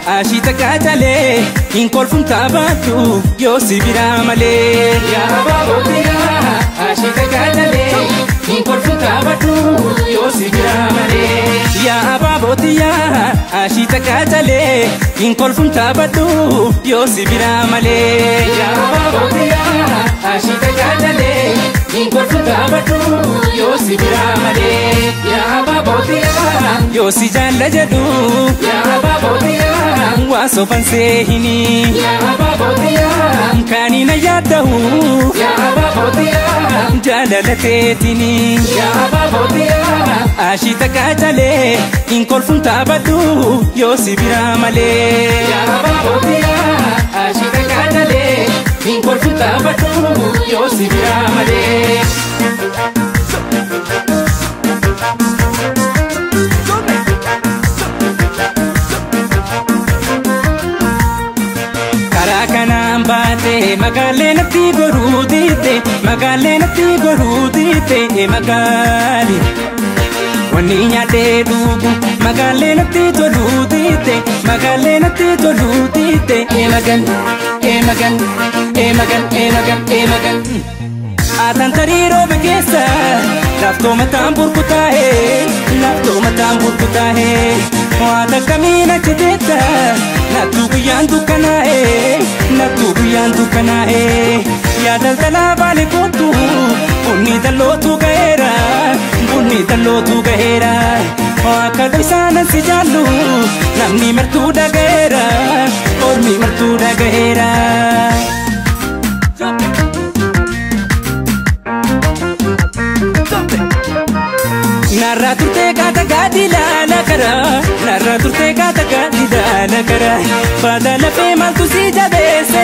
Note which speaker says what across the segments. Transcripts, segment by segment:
Speaker 1: ashita katale in kolfum tabatu yo sibira male ya babotiya ashita katale in kolfum tabatu yo sibira male ya babotiya ashita katale in kolfum tabatu yo sibira male ya babotiya ashita katale in kolfum tabatu yo sibira male ya babotiya yo si jalla jadu ya babotiya waso pansehini ya babotiya kanina yadahu ya babotiya jalalatetini ya babotiya ashita katale in kolfum tabatu yo sibira male ya babotiya ashita katale in kolfum tabatu yo sibira male Magale natti gorudite magali wani nyate dugu magale natti toludite magan atan tariro bekesa lafto matam burkutahe wada kamina chedeta natu guyan dukanae ya daldala vale kotu bunni dalotu gahera akadu sana si jalu namni martu dagera ormi martu dagera narra turte gata gadila nakara badala fe mal tu si jabe se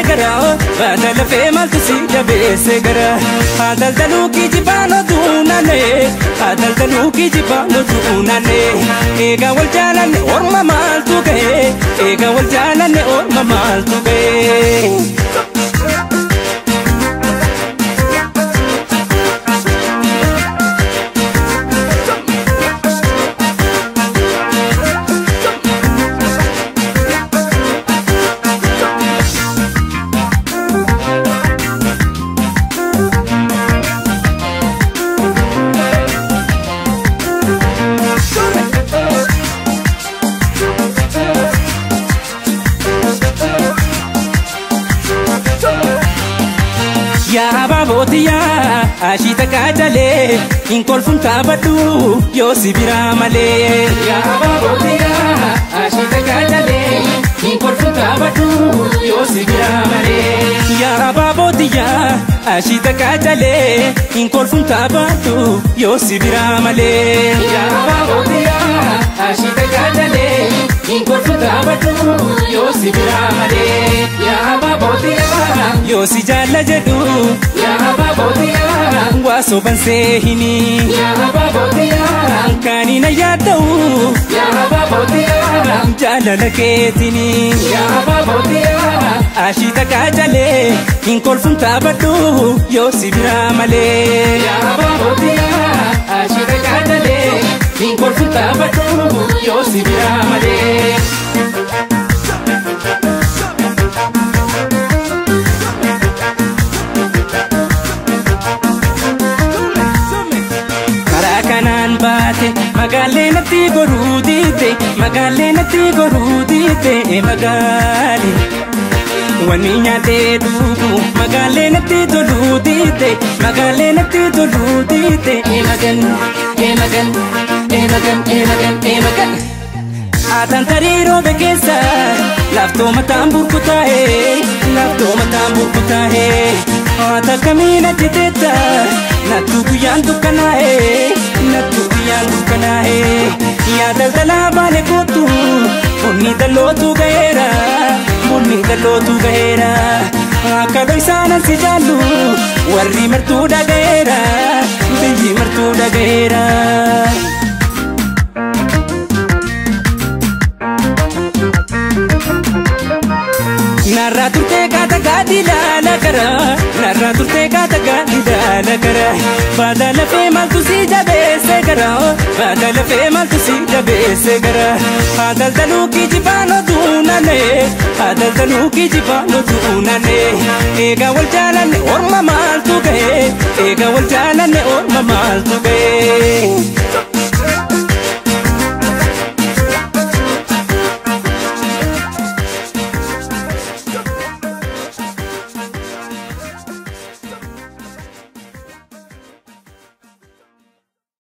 Speaker 1: gara adal dalu ki jibano dunane ega wal jalan orma mal tu gahe ya babotiya ashita katale in kolfum tabatu yo sibira male ya babotiya ashita katale in kolfum tabatu yo sibira male ya babotiya ashita katale in kolfum tabatu yo sibira male ya babotiya ashita katale in kolfum tabatu yo sibira male ya babotiya yo si jalla jadu ya babotiya waso pansehini ya babotiya kanina yadahu ya babotiya jalalaketini ya babotiya ashita katale in kolfum tabatu yo sibira male ya babotiya ashita katale in kolfum tabatu yo sibira male magale natti gorudite magali wani nyate dugu magale natti toludite magan atan tariro bekesa lafto matam burkutahe ata kamina chedeta natu guyan dukanae ya daldala vale kotu bunni dalotu gahera akadu sana si jalu warri martu dagera narra turte gata gadila nakara narra turte kata ganda nagara badala fe mal tu si jabe se gara badala fe mal tu si jabe se gara adal talu ki jibano dunane adal talu ki jibano dunane ega wal jalan orma mal tu gahe ega wal jalan orma mal tu gahe